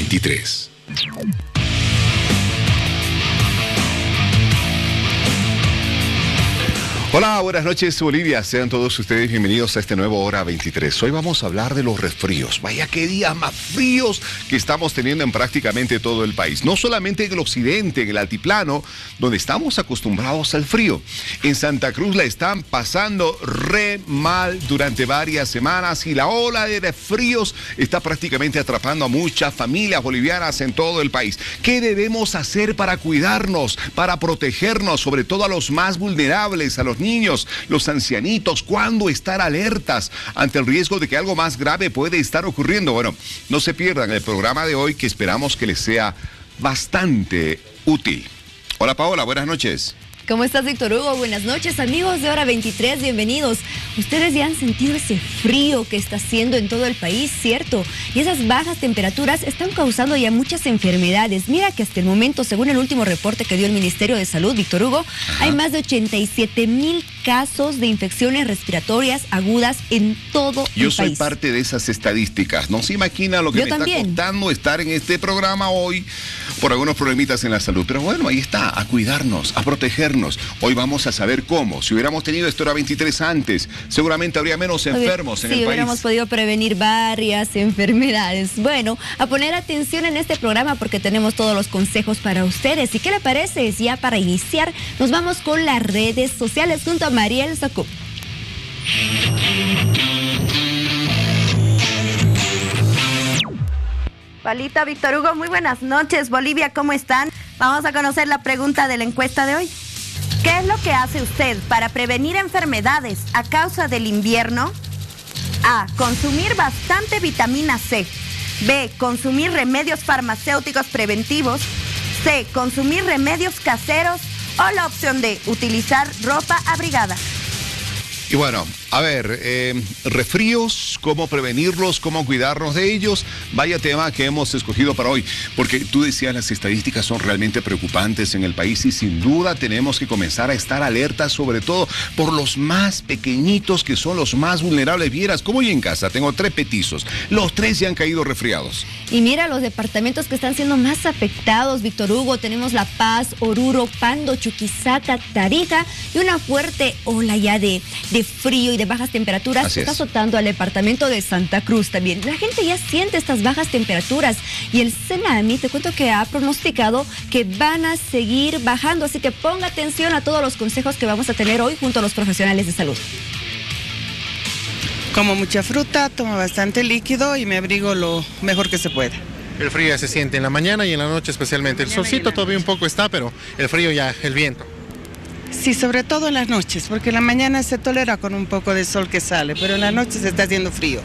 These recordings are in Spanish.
23. Hola, buenas noches Bolivia, sean todos ustedes bienvenidos a este nuevo Hora 23. Hoy vamos a hablar de los resfríos. Vaya qué días más fríos que estamos teniendo en prácticamente todo el país. No solamente en el occidente, en el altiplano, donde estamos acostumbrados al frío. En Santa Cruz la están pasando re mal durante varias semanas y la ola de resfríos está prácticamente atrapando a muchas familias bolivianas en todo el país. ¿Qué debemos hacer para cuidarnos, para protegernos, sobre todo a los más vulnerables, a los niños, los ancianitos? ¿Cuándo estar alertas ante el riesgo de que algo más grave puede estar ocurriendo? Bueno, no se pierdan el programa de hoy, que esperamos que les sea bastante útil. Hola Paola, buenas noches. ¿Cómo estás, Víctor Hugo? Buenas noches, amigos de Hora 23, bienvenidos. Ustedes ya han sentido ese frío que está haciendo en todo el país, ¿cierto? Y esas bajas temperaturas están causando ya muchas enfermedades. Mira que hasta el momento, según el último reporte que dio el Ministerio de Salud, Víctor Hugo, hay más de 87,000 casos de infecciones respiratorias agudas en todo el país. Yo soy parte de esas estadísticas. No se imagina lo que está costando estar en este programa hoy por algunos problemitas en la salud. Pero bueno, ahí está, a cuidarnos, a protegernos. Hoy vamos a saber cómo. Si hubiéramos tenido esta Hora 23 antes, seguramente habría menos enfermos en el país. Sí, hubiéramos podido prevenir varias enfermedades. Bueno, a poner atención en este programa porque tenemos todos los consejos para ustedes. ¿Y qué le parece? Ya para iniciar, nos vamos con las redes sociales junto a Mariel Sacup. Palita, Víctor Hugo, muy buenas noches. Bolivia, ¿cómo están? Vamos a conocer la pregunta de la encuesta de hoy. ¿Qué es lo que hace usted para prevenir enfermedades a causa del invierno? A. Consumir bastante vitamina C. B. Consumir remedios farmacéuticos preventivos. C. Consumir remedios caseros. O la opción D. Utilizar ropa abrigada. Y bueno, a ver, resfríos, cómo prevenirlos, cómo cuidarnos de ellos. Vaya tema que hemos escogido para hoy, porque tú decías, las estadísticas son realmente preocupantes en el país y sin duda tenemos que comenzar a estar alertas, sobre todo por los más pequeñitos, que son los más vulnerables. Vieras, como yo en casa tengo 3 petizos, los 3 ya han caído resfriados. Y mira los departamentos que están siendo más afectados, Víctor Hugo. Tenemos La Paz, Oruro, Pando, Chuquisaca, Tarija y una fuerte ola ya de frío y de bajas temperaturas que está azotando al departamento de Santa Cruz también. La gente ya siente estas bajas temperaturas y el Senami, te cuento que ha pronosticado que van a seguir bajando, así que ponga atención a todos los consejos que vamos a tener hoy junto a los profesionales de salud. Como mucha fruta, tomo bastante líquido y me abrigo lo mejor que se pueda. El frío ya se siente en la mañana y en la noche especialmente. El solcito todavía un poco está, pero el frío ya, el viento. Sí, sobre todo en las noches, porque en la mañana se tolera con un poco de sol que sale, pero en la noche se está haciendo frío.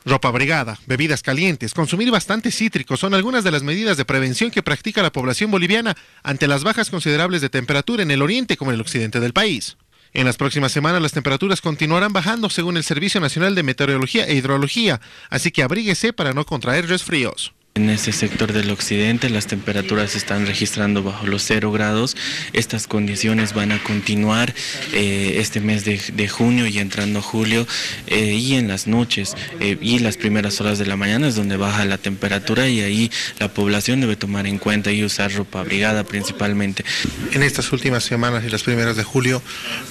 Ropa abrigada, bebidas calientes, consumir bastantes cítricos son algunas de las medidas de prevención que practica la población boliviana ante las bajas considerables de temperatura en el oriente como en el occidente del país. En las próximas semanas las temperaturas continuarán bajando según el Servicio Nacional de Meteorología e Hidrología, así que abríguese para no contraer resfríos. En ese sector del occidente las temperaturas se están registrando bajo los 0 grados. Estas condiciones van a continuar este mes de junio y entrando julio y en las noches y las primeras horas de la mañana es donde baja la temperatura y ahí la población debe tomar en cuenta y usar ropa abrigada principalmente. En estas últimas semanas y las primeras de julio,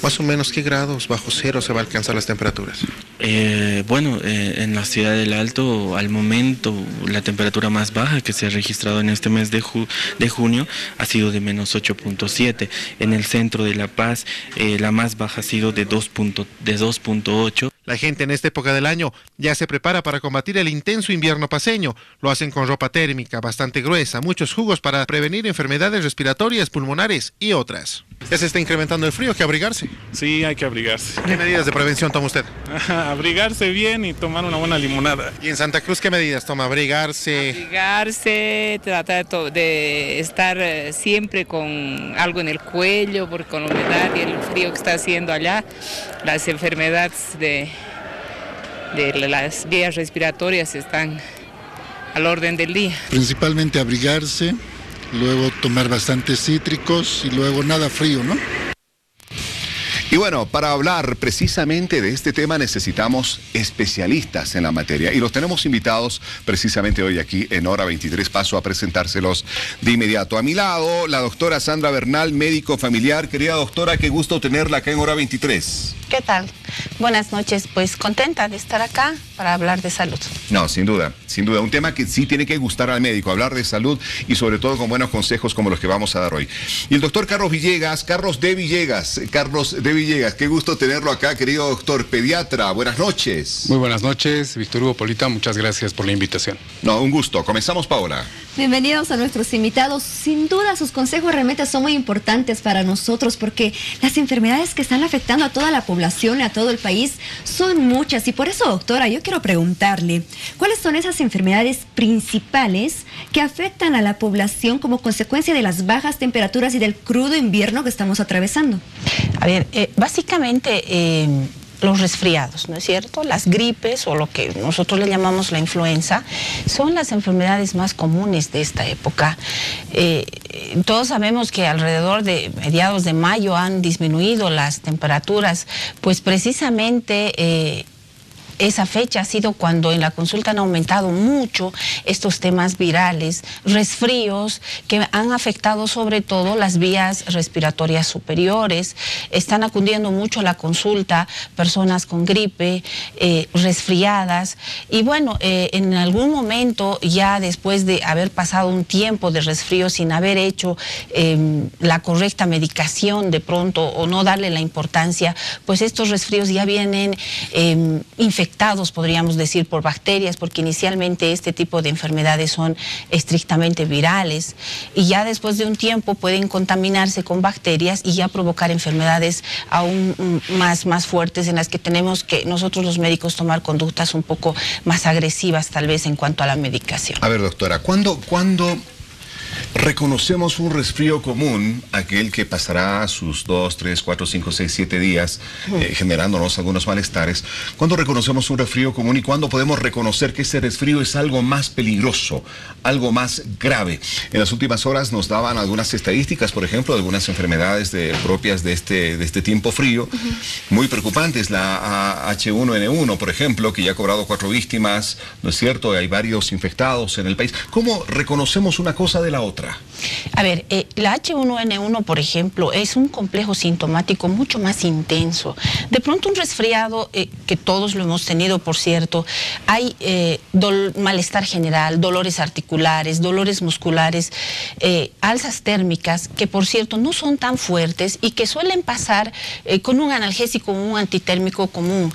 más o menos ¿qué grados bajo 0 se va a alcanzar las temperaturas? En la ciudad del Alto al momento la temperatura más baja que se ha registrado en este mes de junio ha sido de menos 8.7. En el centro de La Paz la más baja ha sido de 2.8. La gente en esta época del año ya se prepara para combatir el intenso invierno paceño. Lo hacen con ropa térmica bastante gruesa, muchos jugos para prevenir enfermedades respiratorias, pulmonares y otras. Ya se está incrementando el frío, hay que abrigarse. Sí, hay que abrigarse. ¿Qué medidas de prevención toma usted? Abrigarse bien y tomar una buena limonada. ¿Y en Santa Cruz qué medidas toma? Abrigarse, tratar de estar siempre con algo en el cuello, porque con la humedad y el frío que está haciendo allá, las enfermedades de las vías respiratorias están al orden del día. Principalmente abrigarse, luego tomar bastantes cítricos y luego nada frío, ¿no? Y bueno, para hablar precisamente de este tema necesitamos especialistas en la materia y los tenemos invitados precisamente hoy aquí en Hora 23. Paso a presentárselos de inmediato. A mi lado, la doctora Sandra Bernal, médico familiar. Querida doctora, qué gusto tenerla acá en Hora 23. ¿Qué tal? Buenas noches, pues contenta de estar acá para hablar de salud. No, sin duda, un tema que sí tiene que gustar al médico, hablar de salud y sobre todo con buenos consejos como los que vamos a dar hoy. Y el doctor Carlos de Villegas, qué gusto tenerlo acá, querido doctor, pediatra, buenas noches. Muy buenas noches, Víctor Hugo, Polita, muchas gracias por la invitación. No, un gusto, comenzamos, Paola. Bienvenidos a nuestros invitados. Sin duda sus consejos realmente son muy importantes para nosotros porque las enfermedades que están afectando a toda la población y a todo el país son muchas. Y por eso, doctora, yo quiero preguntarle, ¿cuáles son esas enfermedades principales que afectan a la población como consecuencia de las bajas temperaturas y del crudo invierno que estamos atravesando? A ver, básicamente los resfriados, ¿no es cierto? Las gripes o lo que nosotros le llamamos la influenza son las enfermedades más comunes de esta época. Todos sabemos que alrededor de mediados de mayo han disminuido las temperaturas, pues precisamente esa fecha ha sido cuando en la consulta han aumentado mucho estos temas virales, resfríos que han afectado sobre todo las vías respiratorias superiores. Están acudiendo mucho a la consulta personas con gripe, resfriadas. Y bueno, en algún momento ya después de haber pasado un tiempo de resfrío sin haber hecho la correcta medicación de pronto o no darle la importancia, pues estos resfríos ya vienen infectados, podríamos decir, por bacterias, porque inicialmente este tipo de enfermedades son estrictamente virales y ya después de un tiempo pueden contaminarse con bacterias y ya provocar enfermedades aún más fuertes en las que tenemos que nosotros los médicos tomar conductas un poco más agresivas tal vez en cuanto a la medicación. A ver, doctora, ¿cuándo reconocemos un resfrío común, aquel que pasará sus 2, 3, 4, 5, 6, 7 días generándonos algunos malestares? ¿Cuándo reconocemos un resfrío común y cuándo podemos reconocer que ese resfrío es algo más peligroso, algo más grave? En las últimas horas nos daban algunas estadísticas, por ejemplo, de algunas enfermedades propias de este tiempo frío, muy preocupantes. La H1N1, por ejemplo, que ya ha cobrado 4 víctimas, ¿no es cierto? Hay varios infectados en el país. ¿Cómo reconocemos una cosa de la otra? A ver, la H1N1, por ejemplo, es un complejo sintomático mucho más intenso. De pronto un resfriado, que todos lo hemos tenido, por cierto, hay malestar general, dolores articulares, dolores musculares, alzas térmicas, que por cierto no son tan fuertes y que suelen pasar con un analgésico o un antitérmico común.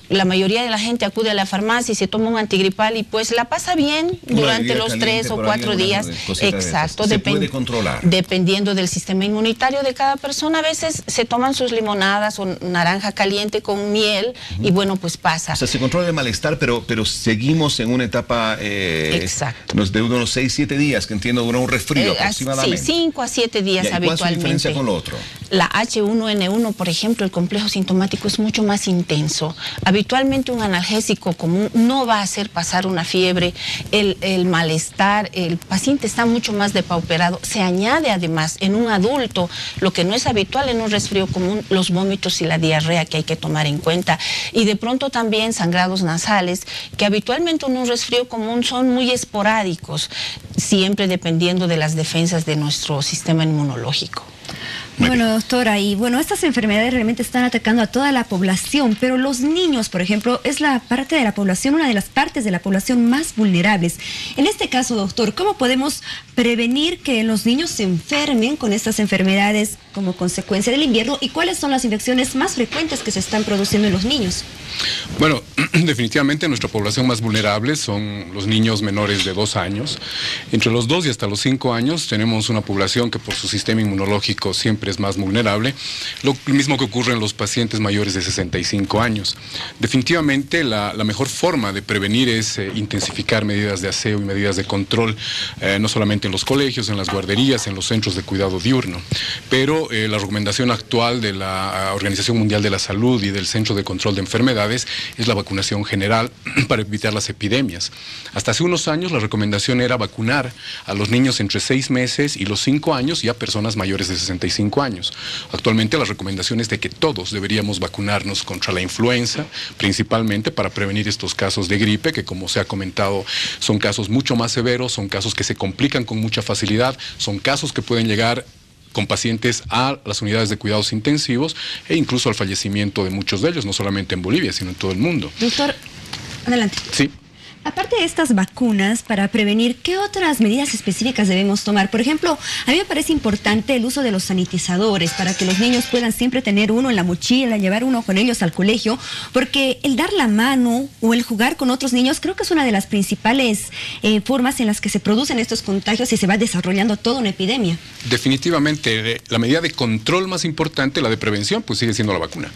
La mayoría de la gente acude a la farmacia y se toma un antigripal y pues la pasa bien durante los 3 o 4 días. Exacto, se puede controlar. Dependiendo del sistema inmunitario de cada persona, a veces se toman sus limonadas o naranja caliente con miel y bueno, pues pasa. O sea, se controla el malestar, pero seguimos en una etapa exacto. De unos 6, 7 días, que entiendo, dura un resfrío aproximadamente. Sí, 5 a 7 días habitualmente. ¿Cuál es la diferencia con lo otro? La H1N1, por ejemplo, el complejo sintomático es mucho más intenso. Habitualmente un analgésico común no va a hacer pasar una fiebre, el malestar, el paciente está mucho más depauperado. Se añade además en un adulto, lo que no es habitual en un resfrío común, los vómitos y la diarrea que hay que tomar en cuenta. Y de pronto también sangrados nasales, que habitualmente en un resfrío común son muy esporádicos, siempre dependiendo de las defensas de nuestro sistema inmunológico. Bueno, doctora, y bueno, estas enfermedades realmente están atacando a toda la población, pero los niños, por ejemplo, es la parte de la población, una de las partes de la población más vulnerables. En este caso, doctor, ¿cómo podemos prevenir que los niños se enfermen con estas enfermedades como consecuencia del invierno y cuáles son las infecciones más frecuentes que se están produciendo en los niños? Bueno, definitivamente nuestra población más vulnerable son los niños menores de 2 años. Entre los 2 y hasta los 5 años tenemos una población que por su sistema inmunológico siempre es más vulnerable, lo mismo que ocurre en los pacientes mayores de 65 años. Definitivamente la mejor forma de prevenir es intensificar medidas de aseo y medidas de control, no solamente en los colegios, en las guarderías, en los centros de cuidado diurno, pero la recomendación actual de la Organización Mundial de la Salud y del Centro de Control de Enfermedades es la vacunación general para evitar las epidemias. Hasta hace unos años la recomendación era vacunar a los niños entre 6 meses y los 5 años y a personas mayores de 65 5 años. Actualmente la recomendación es de que todos deberíamos vacunarnos contra la influenza, principalmente para prevenir estos casos de gripe, que como se ha comentado son casos mucho más severos, son casos que se complican con mucha facilidad, son casos que pueden llegar con pacientes a las unidades de cuidados intensivos e incluso al fallecimiento de muchos de ellos, no solamente en Bolivia, sino en todo el mundo. Doctor, adelante. Sí. Aparte de estas vacunas para prevenir, ¿qué otras medidas específicas debemos tomar? Por ejemplo, a mí me parece importante el uso de los sanitizadores para que los niños puedan siempre tener uno en la mochila, llevar uno con ellos al colegio, porque el dar la mano o el jugar con otros niños creo que es una de las principales formas en las que se producen estos contagios y se va desarrollando toda una epidemia. Definitivamente, la medida de control más importante, la de prevención, pues sigue siendo la vacuna.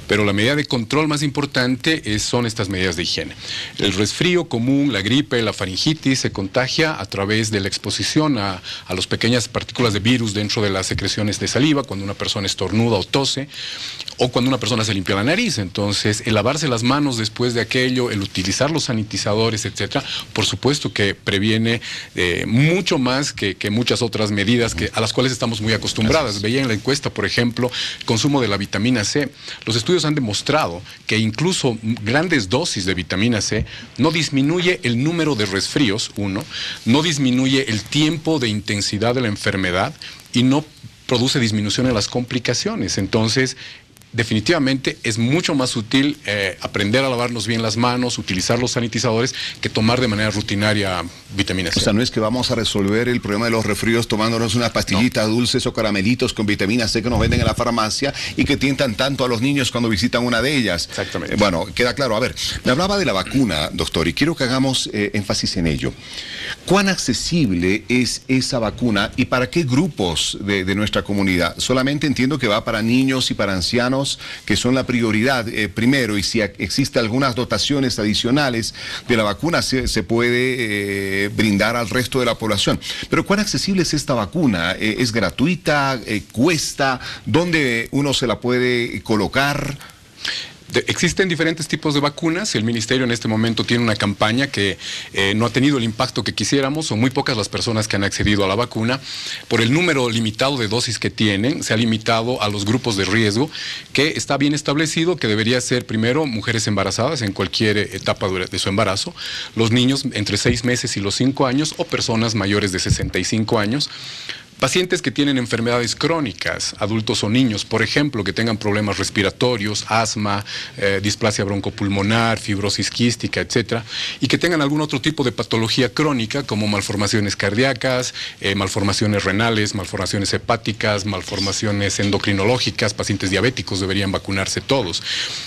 Pero la medida de control más importante son estas medidas de higiene. El resfrío común, la gripe, la faringitis se contagia a través de la exposición a las pequeñas partículas de virus dentro de las secreciones de saliva, cuando una persona estornuda o tose, o cuando una persona se limpia la nariz. Entonces, el lavarse las manos después de aquello, el utilizar los sanitizadores, etcétera, por supuesto que previene mucho más que muchas otras medidas a las cuales estamos muy acostumbradas. Veía en la encuesta, por ejemplo, el consumo de la vitamina C. Los estudios han demostrado que incluso grandes dosis de vitamina C no disminuye el número de resfríos, no disminuye el tiempo de intensidad de la enfermedad y no produce disminución en las complicaciones. Entonces, definitivamente es mucho más útil aprender a lavarnos bien las manos, utilizar los sanitizadores, que tomar de manera rutinaria vitamina C. O sea, no es que vamos a resolver el problema de los resfríos tomándonos unas pastillitas dulces o caramelitos con vitamina C que nos venden en la farmacia y que tientan tanto a los niños cuando visitan una de ellas. Exactamente. Bueno, queda claro. A ver, me hablaba de la vacuna, doctor, y quiero que hagamos énfasis en ello. ¿Cuán accesible es esa vacuna y para qué grupos de nuestra comunidad? Solamente entiendo que va para niños y para ancianos, que son la prioridad primero, y si existe algunas dotaciones adicionales de la vacuna se puede brindar al resto de la población. Pero ¿cuán accesible es esta vacuna? ¿Es gratuita? ¿Cuesta? ¿Dónde uno se la puede colocar? Existen diferentes tipos de vacunas. El Ministerio en este momento tiene una campaña que no ha tenido el impacto que quisiéramos. Son muy pocas las personas que han accedido a la vacuna. Por el número limitado de dosis que tienen, se ha limitado a los grupos de riesgo, que está bien establecido que debería ser primero mujeres embarazadas en cualquier etapa de su embarazo, los niños entre 6 meses y los 5 años o personas mayores de 65 años. Pacientes que tienen enfermedades crónicas, adultos o niños, por ejemplo, que tengan problemas respiratorios, asma, displasia broncopulmonar, fibrosis quística, etcétera, y que tengan algún otro tipo de patología crónica como malformaciones cardíacas, malformaciones renales, malformaciones hepáticas, malformaciones endocrinológicas, pacientes diabéticos deberían vacunarse todos.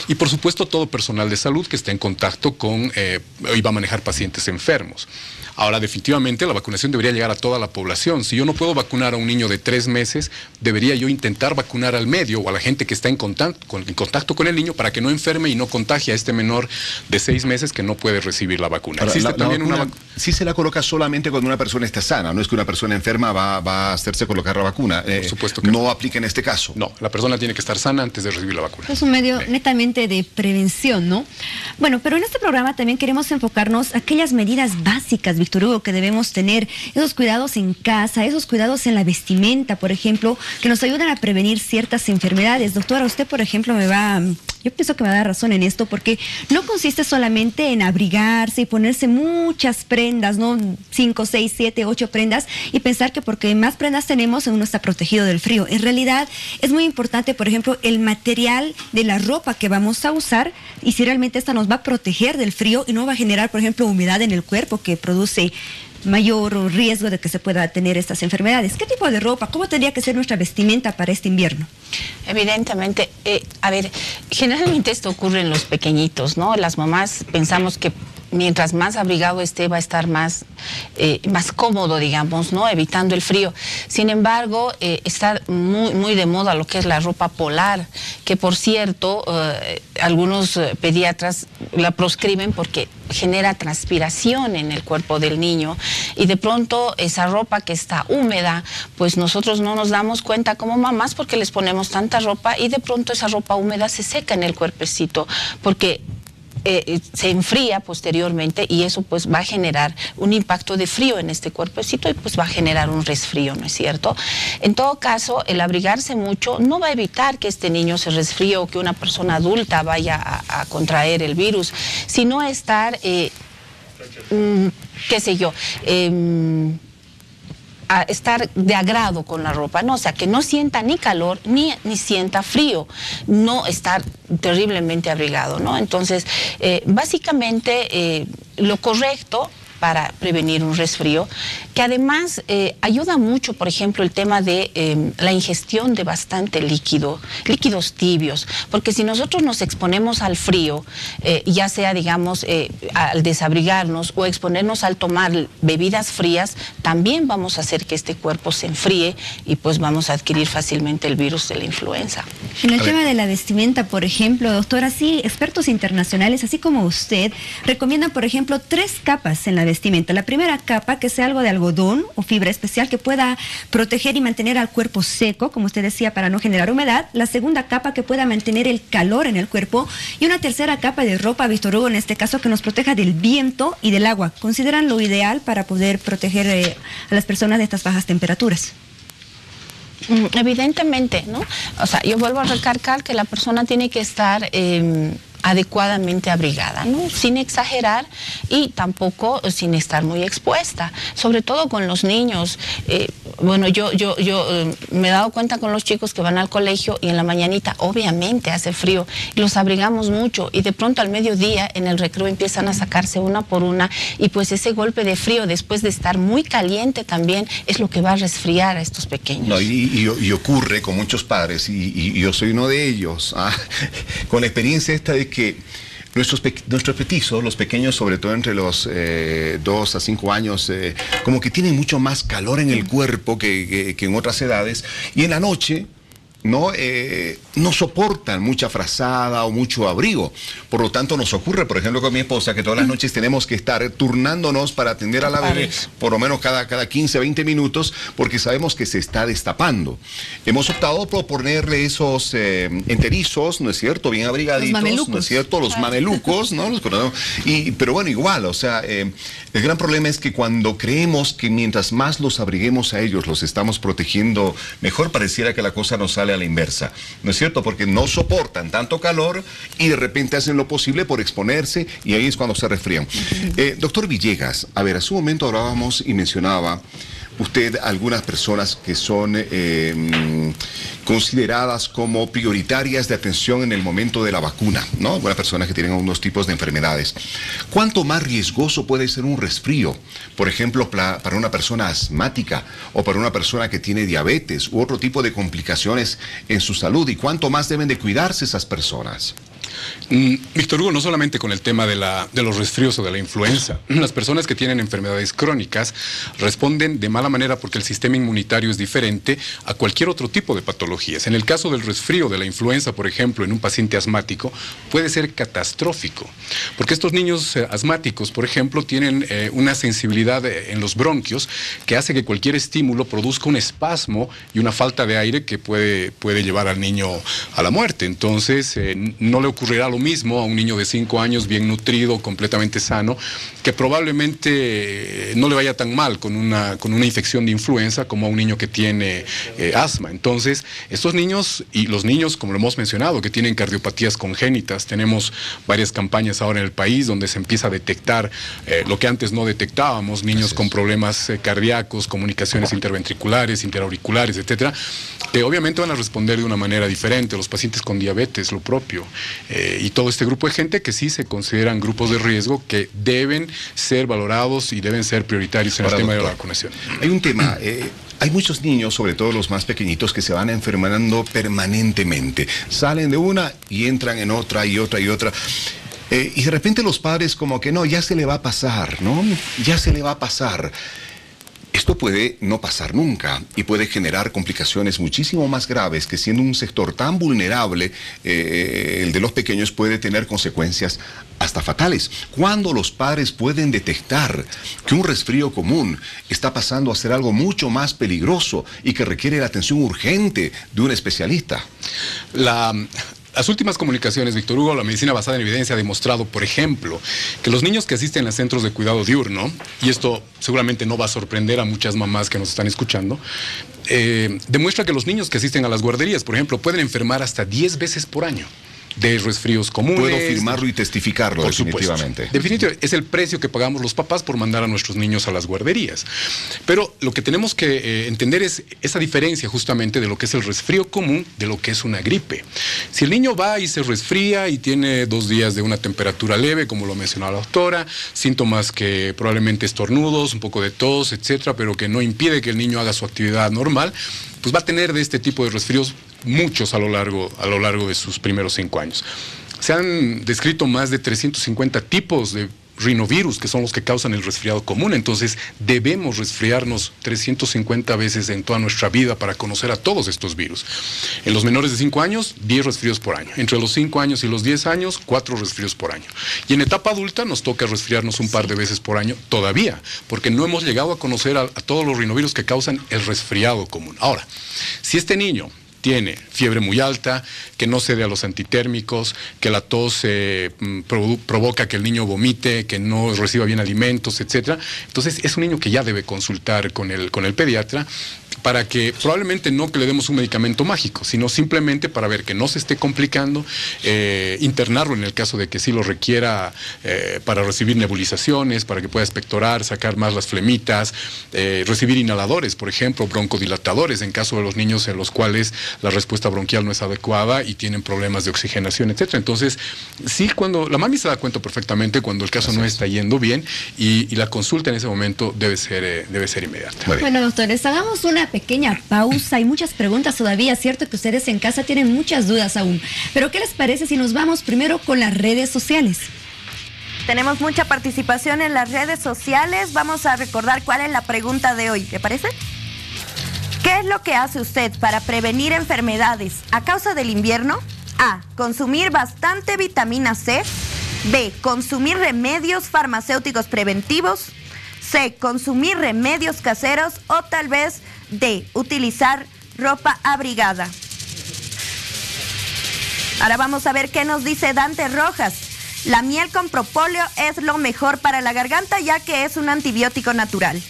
Y por supuesto todo personal de salud que esté en contacto con y va a manejar pacientes enfermos. Ahora, definitivamente la vacunación debería llegar a toda la población. Si yo no puedo vacunar a un niño de 3 meses, debería yo intentar vacunar al medio o a la gente que está en contacto con el niño para que no enferme y no contagie a este menor de 6 meses que no puede recibir la vacuna. Ahora, existe también una vacuna. Sí se la coloca solamente cuando una persona está sana, no es que una persona enferma va a hacerse colocar la vacuna. Por supuesto que no aplica en este caso. No, la persona tiene que estar sana antes de recibir la vacuna. Es un medio netamente de prevención, ¿no? Bueno, pero en este programa también queremos enfocarnos a aquellas medidas básicas, Víctor Hugo, que debemos tener, esos cuidados en casa, esos cuidados en la vestimenta, por ejemplo, que nos ayudan a prevenir ciertas enfermedades. Doctora, usted, por ejemplo, yo pienso que me va a dar razón en esto, porque no consiste solamente en abrigarse y ponerse muchas prendas, ¿no? 5, 6, 7, 8 prendas, y pensar que porque más prendas tenemos, uno está protegido del frío. En realidad, es muy importante, por ejemplo, el material de la ropa que vamos a usar, y si realmente esta nos va a proteger del frío y no va a generar, por ejemplo, humedad en el cuerpo que produce mayor riesgo de que se pueda tener estas enfermedades. ¿Qué tipo de ropa? ¿Cómo tendría que ser nuestra vestimenta para este invierno? Evidentemente, generalmente esto ocurre en los pequeñitos, ¿no? Las mamás pensamos que mientras más abrigado esté va a estar más cómodo, digamos, ¿no? Evitando el frío. Sin embargo, está muy de moda lo que es la ropa polar, que por cierto, algunos pediatras la proscriben porque genera transpiración en el cuerpo del niño, y de pronto esa ropa que está húmeda, pues nosotros no nos damos cuenta como mamás porque les ponemos tanta ropa y de pronto esa ropa húmeda se seca en el cuerpecito, porque se enfría posteriormente y eso pues va a generar un impacto de frío en este cuerpecito y pues va a generar un resfrío, ¿no es cierto? En todo caso, el abrigarse mucho no va a evitar que este niño se resfríe o que una persona adulta vaya a contraer el virus, sino estar, qué sé yo, a estar de agrado con la ropa, ¿no? O sea, que no sienta ni calor ni sienta frío, no estar terriblemente abrigado, ¿no? Entonces, básicamente, lo correcto para prevenir un resfrío, que además ayuda mucho, por ejemplo, el tema de la ingestión de bastante líquidos tibios, porque si nosotros nos exponemos al frío, ya sea, digamos, al desabrigarnos o exponernos al tomar bebidas frías, también vamos a hacer que este cuerpo se enfríe y pues vamos a adquirir fácilmente el virus de la influenza. En el tema de la vestimenta, por ejemplo, doctora, sí, expertos internacionales, así como usted, recomiendan, por ejemplo, 3 capas en la vestimenta. La primera capa, que sea algo de algodón o fibra especial que pueda proteger y mantener al cuerpo seco, como usted decía, para no generar humedad. La segunda capa, que pueda mantener el calor en el cuerpo. Y una tercera capa de ropa, Víctor Hugo, en este caso, que nos proteja del viento y del agua. ¿Consideran lo ideal para poder proteger a las personas de estas bajas temperaturas? Evidentemente, ¿no? O sea, yo vuelvo a recalcar que la persona tiene que estar adecuadamente abrigada, ¿no? Sin exagerar y tampoco sin estar muy expuesta, sobre todo con los niños. Bueno, yo me he dado cuenta con los chicos que van al colegio y en la mañanita obviamente hace frío y los abrigamos mucho y de pronto al mediodía en el recreo empiezan a sacarse una por una y pues ese golpe de frío después de estar muy caliente también es lo que va a resfriar a estos pequeños. No, y ocurre con muchos padres y yo soy uno de ellos, con la experiencia esta de que nuestros petizos, los pequeños, sobre todo entre los 2 a 5 años, como que tienen mucho más calor en el cuerpo que en otras edades, y en la noche no soportan mucha frazada o mucho abrigo. Por lo tanto, nos ocurre, por ejemplo, con mi esposa, que todas las noches tenemos que estar turnándonos para atender a la bebé, por lo menos cada 15, 20 minutos, porque sabemos que se está destapando. Hemos optado por ponerle esos enterizos, ¿no es cierto?, bien abrigaditos, ¿no es cierto?, los mamelucos, ¿no? Pero bueno, igual, o sea, el gran problema es que cuando creemos que mientras más los abriguemos a ellos, los estamos protegiendo mejor, pareciera que la cosa nos sale a la inversa, ¿no es cierto? Porque no soportan tanto calor y de repente hacen lo posible por exponerse y ahí es cuando se resfrían. Doctor Villegas, a ver, hace un momento hablábamos y mencionaba usted algunas personas que son consideradas como prioritarias de atención en el momento de la vacuna, ¿no? Algunas personas que tienen algunos tipos de enfermedades. ¿Cuánto más riesgoso puede ser un resfrío? Por ejemplo, para una persona asmática o para una persona que tiene diabetes u otro tipo de complicaciones en su salud. ¿Y cuánto más deben de cuidarse esas personas? Víctor Hugo, no solamente con el tema de los resfríos o de la influenza. Las personas que tienen enfermedades crónicas responden de mala manera porque el sistema inmunitario es diferente a cualquier otro tipo de patologías. En el caso del resfrío de la influenza, por ejemplo, en un paciente asmático, puede ser catastrófico. Porque estos niños asmáticos, por ejemplo, tienen una sensibilidad en los bronquios que hace que cualquier estímulo produzca un espasmo y una falta de aire que puede llevar al niño a la muerte. Entonces, no le ocurrirá lo mismo a un niño de 5 años bien nutrido, completamente sano, que probablemente no le vaya tan mal con una infección de influenza como a un niño que tiene asma. Entonces, estos niños y los niños, como lo hemos mencionado, que tienen cardiopatías congénitas, tenemos varias campañas ahora en el país donde se empieza a detectar lo que antes no detectábamos, niños con problemas cardíacos, comunicaciones interventriculares, interauriculares, etcétera, que obviamente van a responder de una manera diferente. Los pacientes con diabetes, lo propio. Y todo este grupo de gente que sí se consideran grupos de riesgo que deben ser valorados y deben ser prioritarios en el tema de la vacunación. Hay un tema, hay muchos niños, sobre todo los más pequeñitos, que se van enfermando permanentemente. Salen de una y entran en otra y otra y otra. Y de repente los padres como que no, ya se le va a pasar, ¿no? Ya se le va a pasar. Esto puede no pasar nunca y puede generar complicaciones muchísimo más graves, que siendo un sector tan vulnerable, el de los pequeños puede tener consecuencias hasta fatales. ¿Cuándo los padres pueden detectar que un resfrío común está pasando a ser algo mucho más peligroso y que requiere la atención urgente de un especialista? Las últimas comunicaciones, Víctor Hugo, la medicina basada en evidencia ha demostrado, por ejemplo, que los niños que asisten a centros de cuidado diurno, y esto seguramente no va a sorprender a muchas mamás que nos están escuchando, demuestra que los niños que asisten a las guarderías, por ejemplo, pueden enfermar hasta 10 veces por año de resfríos comunes. Puedo firmarlo y testificarlo, por definitivamente. Supuesto. Definitivamente, es el precio que pagamos los papás por mandar a nuestros niños a las guarderías. Pero lo que tenemos que entender es esa diferencia justamente de lo que es el resfrío común de lo que es una gripe. Si el niño va y se resfría y tiene 2 días de una temperatura leve, como lo mencionaba la doctora, síntomas que probablemente estornudos, un poco de tos, etcétera, pero que no impide que el niño haga su actividad normal, pues va a tener de este tipo de resfríos muchos a lo largo de sus primeros 5 años. Se han descrito más de 350 tipos de rinovirus, que son los que causan el resfriado común. Entonces debemos resfriarnos 350 veces en toda nuestra vida para conocer a todos estos virus. En los menores de 5 años, 10 resfríos por año. Entre los 5 años y los 10 años, 4 resfríos por año. Y en etapa adulta nos toca resfriarnos un par de veces por año todavía, porque no hemos llegado a conocer a todos los rinovirus que causan el resfriado común. Ahora, si este niño tiene fiebre muy alta, que no cede a los antitérmicos, que la tos provoca que el niño vomite, que no reciba bien alimentos, etcétera, entonces es un niño que ya debe consultar con el pediatra para que probablemente no que le demos un medicamento mágico, sino simplemente para ver que no se esté complicando, internarlo en el caso de que sí lo requiera para recibir nebulizaciones, para que pueda expectorar, sacar más las flemitas, recibir inhaladores, por ejemplo, broncodilatadores en caso de los niños en los cuales la respuesta bronquial no es adecuada y tienen problemas de oxigenación, etcétera. Entonces, sí, cuando la mami se da cuenta perfectamente cuando el caso no está yendo bien y la consulta en ese momento debe ser inmediata. Bueno, doctores, hagamos una pequeña pausa. Hay muchas preguntas todavía, cierto que ustedes en casa tienen muchas dudas aún. Pero ¿qué les parece si nos vamos primero con las redes sociales? Tenemos mucha participación en las redes sociales. Vamos a recordar cuál es la pregunta de hoy. ¿Te parece? ¿Qué es lo que hace usted para prevenir enfermedades a causa del invierno? A. Consumir bastante vitamina C. B. Consumir remedios farmacéuticos preventivos. C. Consumir remedios caseros. O tal vez D. Utilizar ropa abrigada. Ahora vamos a ver qué nos dice Dante Rojas. La miel con propóleo es lo mejor para la garganta ya que es un antibiótico natural.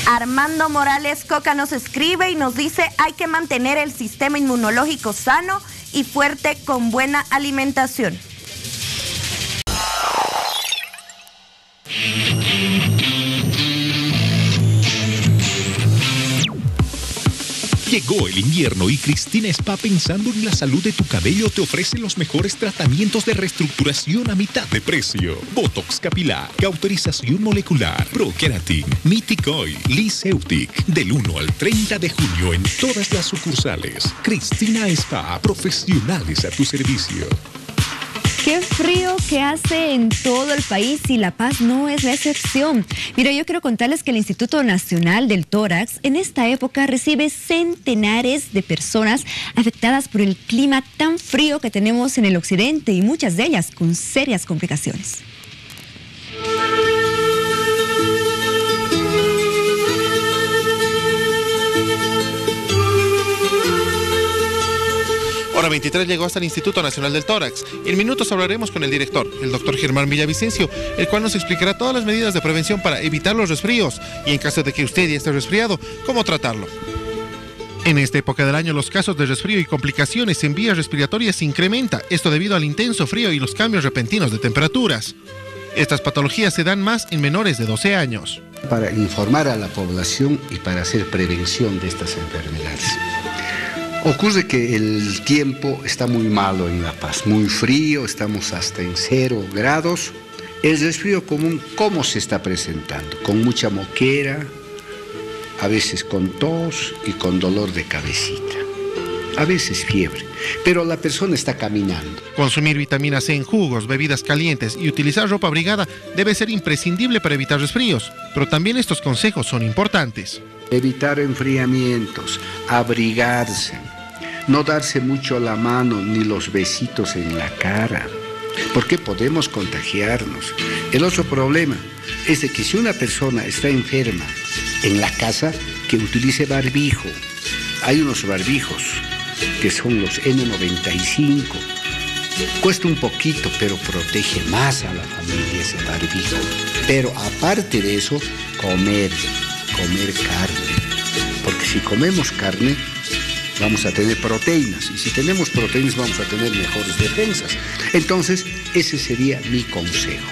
Armando Morales Coca nos escribe y nos dice: hay que mantener el sistema inmunológico sano y fuerte con buena alimentación. Llegó el invierno y Cristina Spa, pensando en la salud de tu cabello, te ofrece los mejores tratamientos de reestructuración a mitad de precio. Botox capilar, cauterización molecular, ProKeratin, Mythic Oil, Liseutic. Del 1 al 30 de junio en todas las sucursales. Cristina Spa, profesionales a tu servicio. Qué frío que hace en todo el país y La Paz no es la excepción. Mira, yo quiero contarles que el Instituto Nacional del Tórax en esta época recibe centenares de personas afectadas por el clima tan frío que tenemos en el occidente y muchas de ellas con serias complicaciones. Hora 23 llegó hasta el Instituto Nacional del Tórax. En minutos hablaremos con el director, el doctor Germán Villavicencio, el cual nos explicará todas las medidas de prevención para evitar los resfríos y en caso de que usted ya esté resfriado, cómo tratarlo. En esta época del año los casos de resfrío y complicaciones en vías respiratorias se incrementa, esto debido al intenso frío y los cambios repentinos de temperaturas. Estas patologías se dan más en menores de 12 años. Para informar a la población y para hacer prevención de estas enfermedades. Ocurre que el tiempo está muy malo en La Paz, muy frío, estamos hasta en 0 grados. El resfrío común, ¿cómo se está presentando? Con mucha moquera, a veces con tos y con dolor de cabecita, a veces fiebre, pero la persona está caminando. Consumir vitamina C en jugos, bebidas calientes y utilizar ropa abrigada debe ser imprescindible para evitar resfríos, pero también estos consejos son importantes. Evitar enfriamientos, abrigarse, no darse mucho la mano ni los besitos en la cara, porque podemos contagiarnos. El otro problema es de que si una persona está enferma en la casa, que utilice barbijo. Hay unos barbijos que son los N95. Cuesta un poquito, pero protege más a la familia ese barbijo. Pero aparte de eso, comer carne. Porque si comemos carne, vamos a tener proteínas. Y si tenemos proteínas, vamos a tener mejores defensas. Entonces, ese sería mi consejo.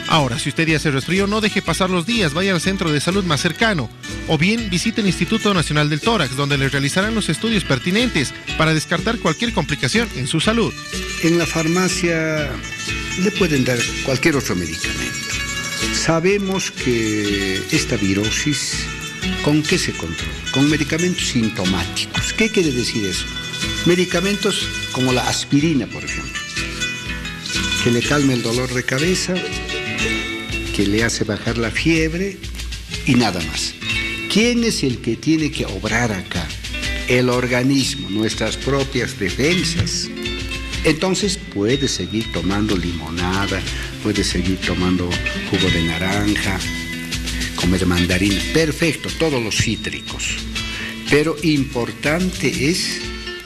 Ahora, si usted ya se resfrió, no deje pasar los días, vaya al centro de salud más cercano. O bien, visite el Instituto Nacional del Tórax, donde le realizarán los estudios pertinentes para descartar cualquier complicación en su salud. En la farmacia le pueden dar cualquier otro medicamento. Sabemos que esta virosis, ¿con qué se controla? Con medicamentos sintomáticos. ¿Qué quiere decir eso? Medicamentos como la aspirina, por ejemplo, que le calma el dolor de cabeza, que le hace bajar la fiebre y nada más. ¿Quién es el que tiene que obrar acá? El organismo, nuestras propias defensas. Entonces puede seguir tomando limonada, puede seguir tomando jugo de naranja, comer mandarina, perfecto, todos los cítricos. Pero importante es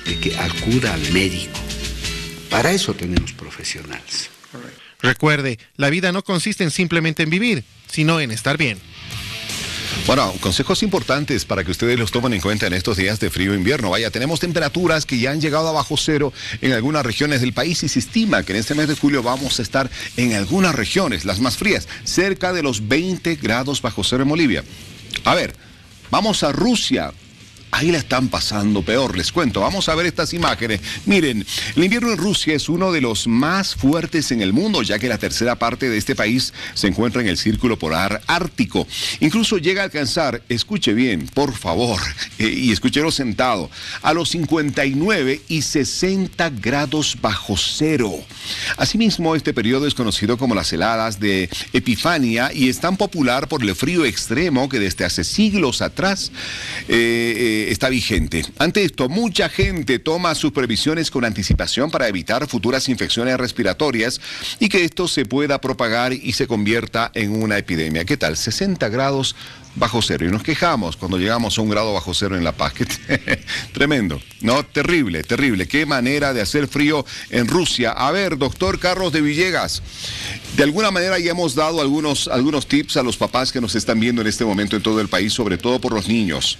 de que acuda al médico. Para eso tenemos profesionales. Recuerde, la vida no consiste en simplemente en vivir, sino en estar bien. Bueno, consejos importantes para que ustedes los tomen en cuenta en estos días de frío invierno. Vaya, tenemos temperaturas que ya han llegado a bajo cero en algunas regiones del país y se estima que en este mes de julio vamos a estar en algunas regiones, las más frías, cerca de los 20 grados bajo cero en Bolivia. A ver, vamos a Rusia. Ahí la están pasando peor, les cuento. Vamos a ver estas imágenes. Miren, el invierno en Rusia es uno de los más fuertes en el mundo, ya que la tercera parte de este país se encuentra en el círculo polar ártico. Incluso llega a alcanzar, escuche bien, por favor, y escúchelo sentado, a los 59 y 60 grados bajo cero. Asimismo, este periodo es conocido como las heladas de Epifania y es tan popular por el frío extremo que desde hace siglos atrás está vigente. Ante esto, mucha gente toma sus previsiones con anticipación para evitar futuras infecciones respiratorias y que esto se pueda propagar y se convierta en una epidemia. ¿Qué tal? 60 grados bajo cero. Y nos quejamos cuando llegamos a 1 grado bajo cero en La Paz. Tremendo. No, terrible, terrible. Qué manera de hacer frío en Rusia. A ver, doctor Carlos de Villegas, de alguna manera ya hemos dado algunos tips a los papás que nos están viendo en este momento en todo el país, sobre todo por los niños.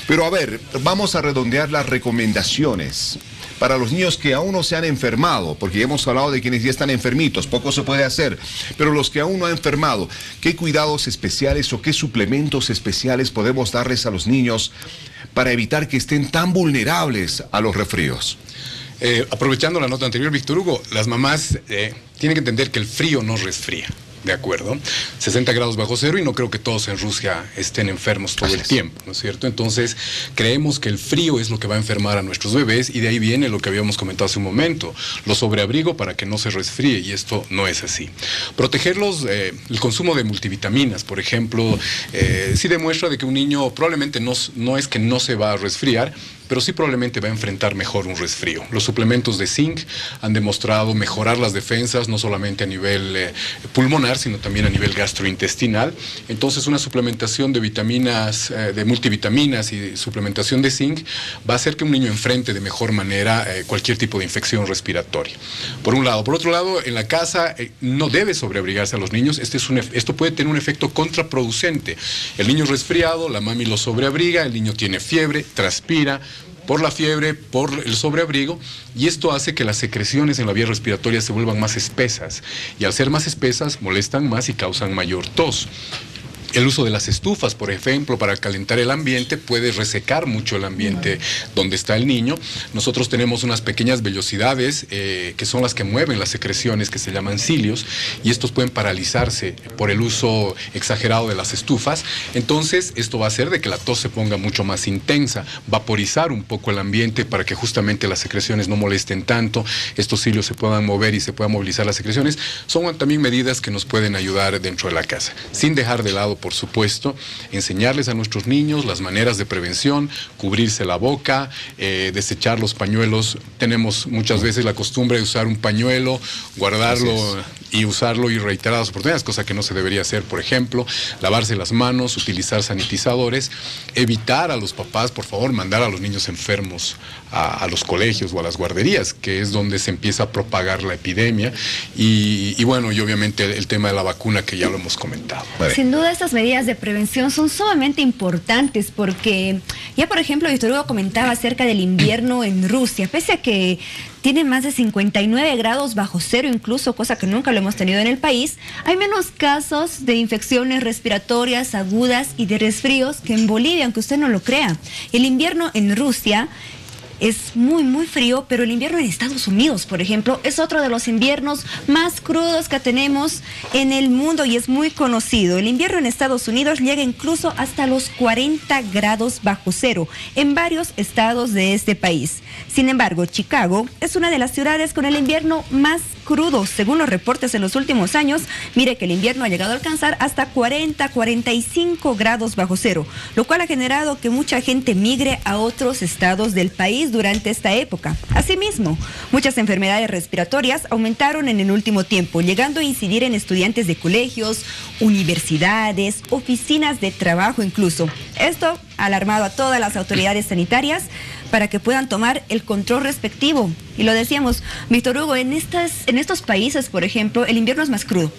Pero a ver, vamos a redondear las recomendaciones para los niños que aún no se han enfermado, porque ya hemos hablado de quienes ya están enfermitos, poco se puede hacer, pero los que aún no han enfermado, ¿qué cuidados especiales o qué suplementos especiales podemos darles a los niños para evitar que estén tan vulnerables a los resfríos? Aprovechando la nota anterior, Víctor Hugo, las mamás tienen que entender que el frío no resfría. De acuerdo, 60 grados bajo cero y no creo que todos en Rusia estén enfermos todo el tiempo, ¿no es cierto? Entonces, creemos que el frío es lo que va a enfermar a nuestros bebés y de ahí viene lo que habíamos comentado hace un momento, lo sobreabrigo para que no se resfríe y esto no es así. Protegerlos, el consumo de multivitaminas, por ejemplo, sí demuestra de que un niño probablemente no es que no se va a resfriar, pero sí probablemente va a enfrentar mejor un resfrío. Los suplementos de zinc han demostrado mejorar las defensas, no solamente a nivel pulmonar, sino también a nivel gastrointestinal. Entonces, una suplementación de vitaminas, de multivitaminas y suplementación de zinc va a hacer que un niño enfrente de mejor manera cualquier tipo de infección respiratoria. Por un lado. Por otro lado, en la casa no debe sobreabrigarse a los niños. Esto puede tener un efecto contraproducente. El niño resfriado, la mami lo sobreabriga, el niño tiene fiebre, transpira, por la fiebre, por el sobreabrigo, y esto hace que las secreciones en la vía respiratoria se vuelvan más espesas, y al ser más espesas molestan más y causan mayor tos. El uso de las estufas, por ejemplo, para calentar el ambiente puede resecar mucho el ambiente donde está el niño. Nosotros tenemos unas pequeñas vellosidades que son las que mueven las secreciones que se llaman cilios y estos pueden paralizarse por el uso exagerado de las estufas. Entonces esto va a hacer de que la tos se ponga mucho más intensa, vaporizar un poco el ambiente para que justamente las secreciones no molesten tanto, estos cilios se puedan mover y se puedan movilizar las secreciones. Son también medidas que nos pueden ayudar dentro de la casa, sin dejar de lado, por supuesto, enseñarles a nuestros niños las maneras de prevención, cubrirse la boca, desechar los pañuelos. Tenemos muchas veces la costumbre de usar un pañuelo, guardarlo y usarlo y reiteradas oportunidades, cosa que no se debería hacer. Por ejemplo, lavarse las manos, utilizar sanitizadores, evitar a los papás, por favor, mandar a los niños enfermos a los colegios o a las guarderías, que es donde se empieza a propagar la epidemia, y bueno, y obviamente el tema de la vacuna, que ya lo hemos comentado. Sin duda, estas medidas de prevención son sumamente importantes, porque ya, por ejemplo, Víctor Hugo comentaba acerca del invierno en Rusia. Pese a que tiene más de 59 grados bajo cero incluso, cosa que nunca lo hemos tenido en el país, hay menos casos de infecciones respiratorias agudas y de resfríos que en Bolivia, aunque usted no lo crea. El invierno en Rusia es muy frío, pero el invierno en Estados Unidos, por ejemplo, es otro de los inviernos más crudos que tenemos en el mundo y es muy conocido. El invierno en Estados Unidos llega incluso hasta los 40 grados bajo cero en varios estados de este país. Sin embargo, Chicago es una de las ciudades con el invierno más crudo. Según los reportes en los últimos años, mire que el invierno ha llegado a alcanzar hasta 45 grados bajo cero, lo cual ha generado que mucha gente migre a otros estados del país durante esta época. Asimismo, muchas enfermedades respiratorias aumentaron en el último tiempo, llegando a incidir en estudiantes de colegios, universidades, oficinas de trabajo incluso. Esto ha alarmado a todas las autoridades sanitarias para que puedan tomar el control respectivo. Y lo decíamos, Víctor Hugo, en estos países, por ejemplo, el invierno es más crudo,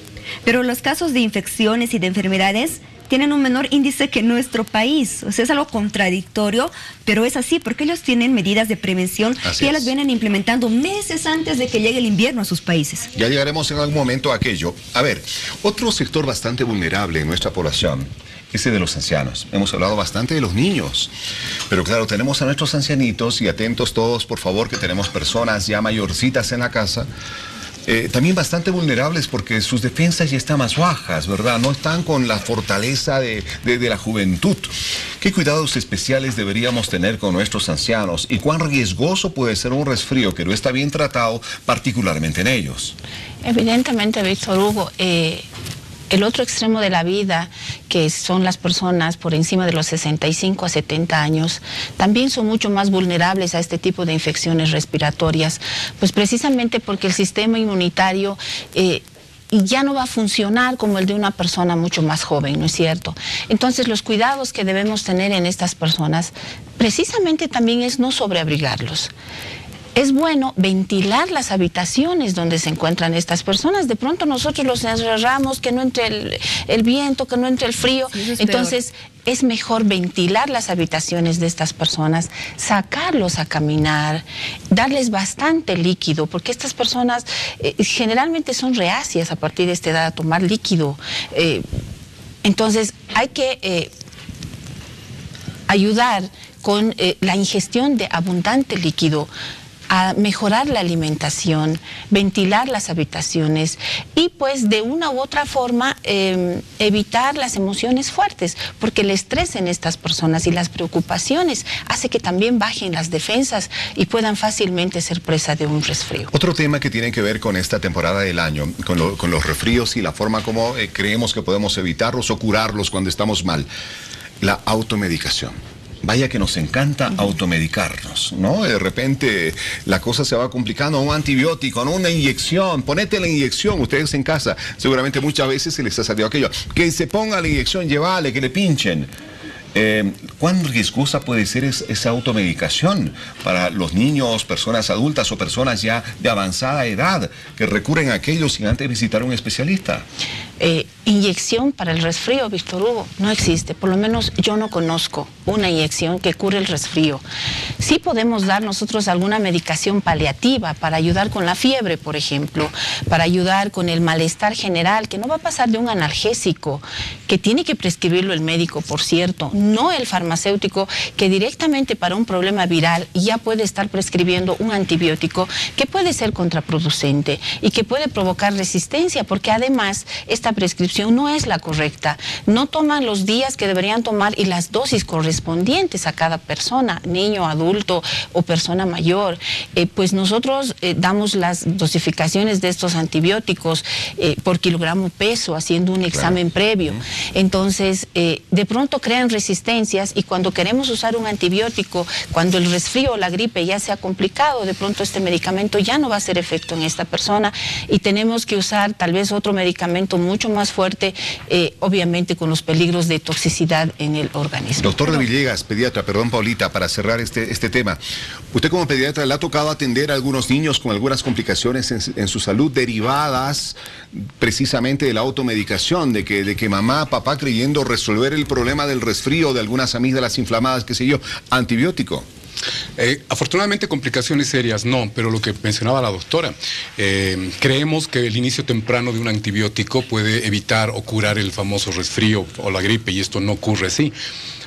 pero los casos de infecciones y de enfermedades tienen un menor índice que nuestro país. O sea, es algo contradictorio, pero es así, porque ellos tienen medidas de prevención que ya las vienen implementando meses antes de que llegue el invierno a sus países. Ya llegaremos en algún momento a aquello. A ver, otro sector bastante vulnerable en nuestra población es el de los ancianos. Hemos hablado bastante de los niños, pero claro, tenemos a nuestros ancianitos, y atentos todos, por favor, que tenemos personas ya mayorcitas en la casa, también bastante vulnerables porque sus defensas ya están más bajas, ¿verdad? No están con la fortaleza de la juventud. ¿Qué cuidados especiales deberíamos tener con nuestros ancianos y cuán riesgoso puede ser un resfrío que no está bien tratado, particularmente en ellos? Evidentemente, Víctor Hugo, el otro extremo de la vida, que son las personas por encima de los 65 a 70 años, también son mucho más vulnerables a este tipo de infecciones respiratorias, pues precisamente porque el sistema inmunitario ya no va a funcionar como el de una persona mucho más joven, ¿no es cierto? Entonces, los cuidados que debemos tener en estas personas, precisamente también es no sobreabrigarlos. Es bueno ventilar las habitaciones donde se encuentran estas personas. De pronto nosotros los encerramos, que no entre el viento, que no entre el frío. Sí, entonces es mejor ventilar las habitaciones de estas personas, sacarlos a caminar, darles bastante líquido, porque estas personas generalmente son reacias a partir de esta edad a tomar líquido. Entonces hay que ayudar con la ingestión de abundante líquido, a mejorar la alimentación, ventilar las habitaciones y pues de una u otra forma evitar las emociones fuertes, porque el estrés en estas personas y las preocupaciones hace que también bajen las defensas y puedan fácilmente ser presa de un resfrío. Otro tema que tiene que ver con esta temporada del año, con los resfríos y la forma como creemos que podemos evitarlos o curarlos cuando estamos mal, la automedicación. Vaya que nos encanta automedicarnos, ¿no? De repente la cosa se va complicando, un antibiótico, ¿no? Una inyección, ponete la inyección, ustedes en casa, seguramente muchas veces se les ha salido aquello, que se ponga la inyección, llévale, que le pinchen. ¿Cuán riesgosa puede ser esa automedicación para los niños, personas adultas o personas ya de avanzada edad que recurren a aquello sin antes visitar a un especialista? Inyección para el resfrío, Víctor Hugo, no existe. Por lo menos yo no conozco una inyección que cure el resfrío. Sí podemos dar nosotros alguna medicación paliativa para ayudar con la fiebre, por ejemplo, para ayudar con el malestar general, que no va a pasar de un analgésico, que tiene que prescribirlo el médico, por cierto, no el farmacéutico, que directamente para un problema viral ya puede estar prescribiendo un antibiótico que puede ser contraproducente y que puede provocar resistencia, porque además esta esta prescripción no es la correcta. No toman los días que deberían tomar y las dosis correspondientes a cada persona, niño, adulto o persona mayor. Pues nosotros damos las dosificaciones de estos antibióticos por kilogramo peso, haciendo un examen previo. Entonces, de pronto crean resistencias y cuando queremos usar un antibiótico, cuando el resfrío o la gripe ya se ha complicado, de pronto este medicamento ya no va a hacer efecto en esta persona y tenemos que usar tal vez otro medicamento mucho más fuerte, obviamente con los peligros de toxicidad en el organismo. Doctor de Villegas, pediatra, perdón Paulita, para cerrar este tema. Usted como pediatra le ha tocado atender a algunos niños con algunas complicaciones en su salud derivadas precisamente de la automedicación, de que mamá, papá creyendo resolver el problema del resfrío, de algunas amígdalas inflamadas, qué sé yo, antibiótico. Afortunadamente complicaciones serias no, pero lo que mencionaba la doctora, creemos que el inicio temprano de un antibiótico puede evitar o curar el famoso resfrío o la gripe y esto no ocurre así.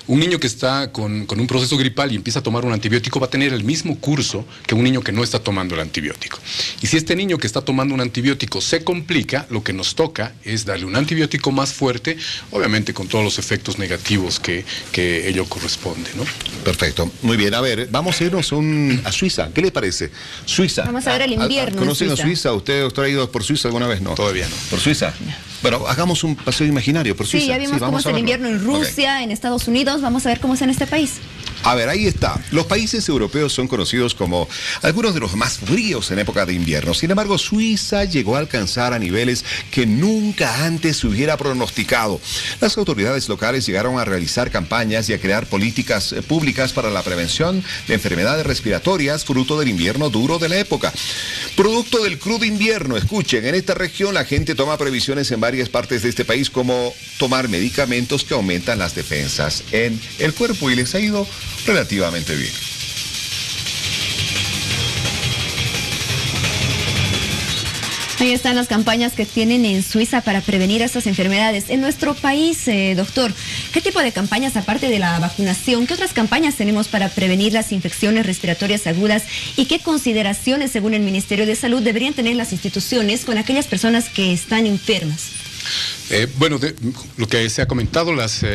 Un niño que está con un proceso gripal y empieza a tomar un antibiótico va a tener el mismo curso que un niño que no está tomando el antibiótico. Y si este niño que está tomando un antibiótico se complica, lo que nos toca es darle un antibiótico más fuerte, obviamente con todos los efectos negativos que ello corresponde, ¿no? Perfecto. Muy bien. A ver, vamos a irnos a Suiza. ¿Qué le parece? Suiza. Vamos a ver el invierno. ¿Conocen a Suiza? ¿Usted, doctor, ha ido por Suiza alguna vez? No. Todavía no. ¿Por Suiza? Bueno, hagamos un paseo imaginario por Suiza. Sí, ya vimos cómo es el invierno en Rusia, en Estados Unidos. Vamos a ver cómo es en este país. A ver, ahí está. Los países europeos son conocidos como algunos de los más fríos en época de invierno. Sin embargo, Suiza llegó a alcanzar a niveles que nunca antes se hubiera pronosticado. Las autoridades locales llegaron a realizar campañas y a crear políticas públicas para la prevención de enfermedades respiratorias fruto del invierno duro de la época. Producto del crudo invierno, escuchen, en esta región la gente toma previsiones en varias partes de este país como tomar medicamentos que aumentan las defensas en el cuerpo y les ha ido relativamente bien. Ahí están las campañas que tienen en Suiza para prevenir estas enfermedades. En nuestro país, doctor, ¿qué tipo de campañas, aparte de la vacunación, qué otras campañas tenemos para prevenir las infecciones respiratorias agudas y qué consideraciones, según el Ministerio de Salud, deberían tener las instituciones con aquellas personas que están enfermas? Bueno, lo que se ha comentado,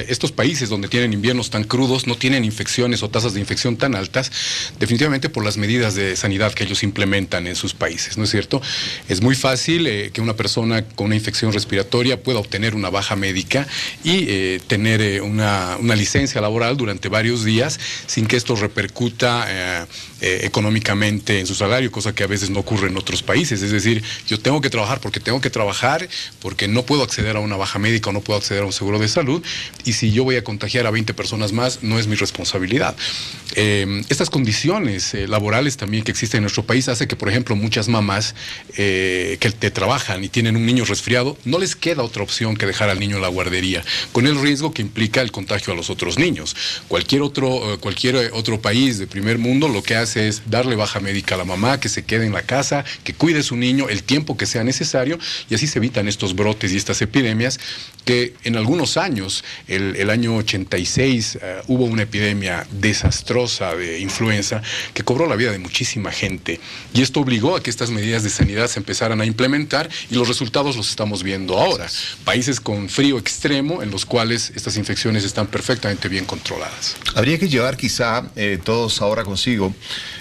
estos países donde tienen inviernos tan crudos no tienen infecciones o tasas de infección tan altas, definitivamente por las medidas de sanidad que ellos implementan en sus países, ¿no es cierto? Es muy fácil que una persona con una infección respiratoria pueda obtener una baja médica y tener una licencia laboral durante varios días sin que esto repercuta económicamente en su salario, cosa que a veces no ocurre en otros países. Es decir, yo tengo que trabajar porque no puedo acceder a una baja médica o no puedo acceder a un seguro de salud, y si yo voy a contagiar a 20 personas más, no es mi responsabilidad. Estas condiciones laborales también que existen en nuestro país hace que, por ejemplo, muchas mamás que trabajan y tienen un niño resfriado, no les queda otra opción que dejar al niño en la guardería, con el riesgo que implica el contagio a los otros niños. Cualquier otro país de primer mundo lo que hace es darle baja médica a la mamá, que se quede en la casa, que cuide a su niño el tiempo que sea necesario, y así se evitan estos brotes y estas epidemias que en algunos años, el año 86, hubo una epidemia desastrosa de influenza que cobró la vida de muchísima gente, y esto obligó a que estas medidas de sanidad se empezaran a implementar, y los resultados los estamos viendo ahora. Países con frío extremo en los cuales estas infecciones están perfectamente bien controladas. Habría que llevar quizá todos ahora consigo,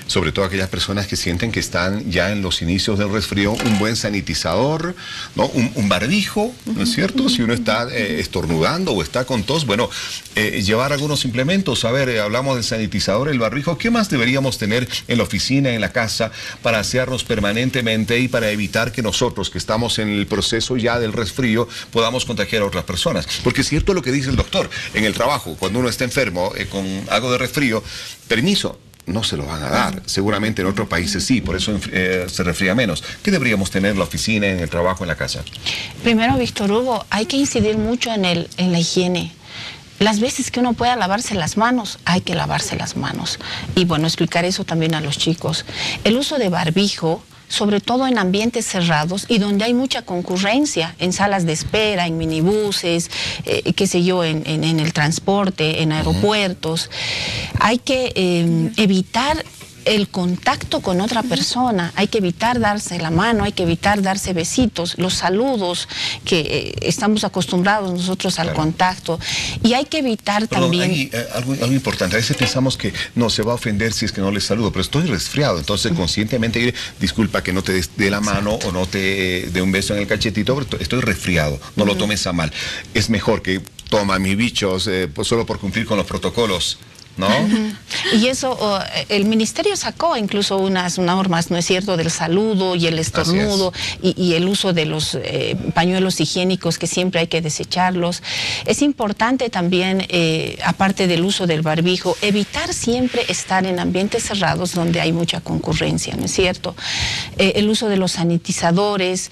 sobre todo aquellas personas que sienten que están ya en los inicios del resfrío, un buen sanitizador, ¿no? Un barbijo, ¿no es cierto? Si uno está estornudando o está con tos, bueno, llevar algunos implementos. A ver, hablamos del sanitizador, el barbijo. ¿Qué más deberíamos tener en la oficina, en la casa, para asearnos permanentemente y para evitar que nosotros, que estamos en el proceso ya del resfrío, podamos contagiar a otras personas? Porque es cierto lo que dice el doctor, en el trabajo, cuando uno está enfermo con algo de resfrío, permiso, no se lo van a dar. Seguramente en otros países sí, por eso se resfría menos. ¿Qué deberíamos tener en la oficina, en el trabajo, en la casa? Primero, Víctor Hugo, hay que incidir mucho en la higiene. Las veces que uno pueda lavarse las manos, hay que lavarse las manos. Y bueno, explicar eso también a los chicos. El uso de barbijo, sobre todo en ambientes cerrados y donde hay mucha concurrencia, en salas de espera, en minibuses, qué sé yo, en el transporte, en aeropuertos. Hay que evitar el contacto con otra persona, hay que evitar darse la mano, hay que evitar darse besitos, los saludos que estamos acostumbrados nosotros al contacto, y hay que evitar también... Hay algo importante, a veces pensamos que no se va a ofender si es que no le saludo, pero estoy resfriado, entonces conscientemente disculpa que no te dé la mano o no te dé un beso en el cachetito, pero estoy resfriado, no lo tomes a mal. Es mejor que toma mis bichos pues solo por cumplir con los protocolos, ¿no? Y eso, el ministerio sacó incluso unas normas, ¿no es cierto?, del saludo y el estornudo y el uso de los pañuelos higiénicos, que siempre hay que desecharlos. Es importante también, aparte del uso del barbijo, evitar siempre estar en ambientes cerrados donde hay mucha concurrencia, ¿no es cierto? El uso de los sanitizadores,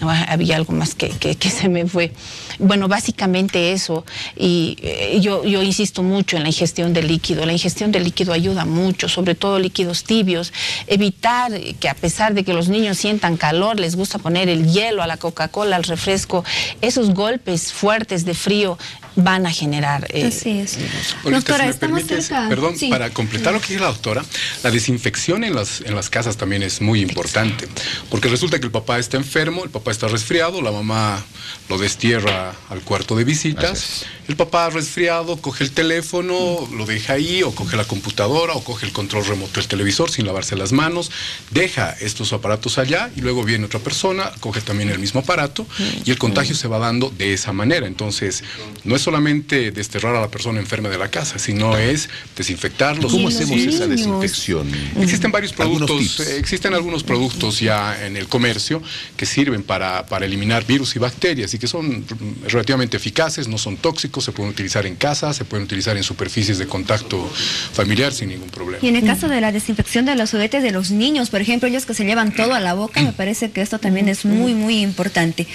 había algo más que se me fue. Bueno, básicamente eso, y yo insisto mucho en la ingestión de líquido. La ingestión de líquido ayuda mucho, sobre todo líquidos tibios. Evitar que, a pesar de que los niños sientan calor, les gusta poner el hielo a la Coca-Cola, al refresco, esos golpes fuertes de frío van a generar... Así es. Doctora, si estamos cerca. Perdón, sí. Para completar lo que dice la doctora, la desinfección en las casas también es muy importante, porque resulta que el papá está enfermo, el papá está resfriado, la mamá lo destierra al cuarto de visitas, el papá resfriado coge el teléfono, lo deja ahí, o coge la computadora, o coge el control remoto del televisor sin lavarse las manos, deja estos aparatos allá, y luego viene otra persona, coge también el mismo aparato, y el contagio se va dando de esa manera. Entonces, no es solamente desterrar a la persona enferma de la casa, sino es desinfectarlos. ¿Cómo hacemos esa desinfección? Existen varios productos, existen algunos productos ya en el comercio que sirven para eliminar virus y bacterias, y que son relativamente eficaces, no son tóxicos, se pueden utilizar en casa, se pueden utilizar en superficies de contacto familiar sin ningún problema. Y en el caso de la desinfección de los juguetes de los niños, por ejemplo, ellos que se llevan todo a la boca, me parece que esto también es muy, muy importante.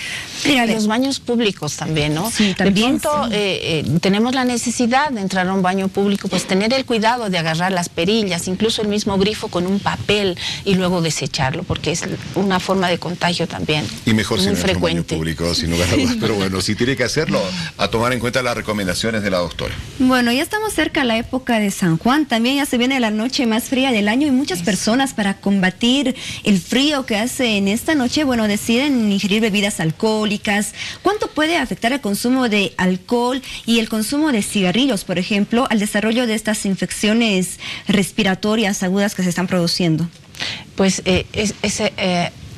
Mira, los baños públicos también, ¿no? Sí, también. De pronto, tenemos la necesidad de entrar a un baño público, pues tener el cuidado de agarrar las perillas, incluso el mismo grifo con un papel, y luego desecharlo, porque es una forma de contagio también y mejor muy si frecuente. En un baño público, sin lugar a dudas. Pero bueno, si tiene que hacerlo, a tomar en cuenta las recomendaciones de la doctora. Bueno, ya estamos cerca a la época de San Juan, también ya se viene la noche más fría del año, y muchas personas, para combatir el frío que hace en esta noche, bueno, deciden ingerir bebidas alcohólicas. ¿Cuánto puede afectar el consumo de alcohol y el consumo de cigarrillos, por ejemplo, al desarrollo de estas infecciones respiratorias agudas que se están produciendo? Pues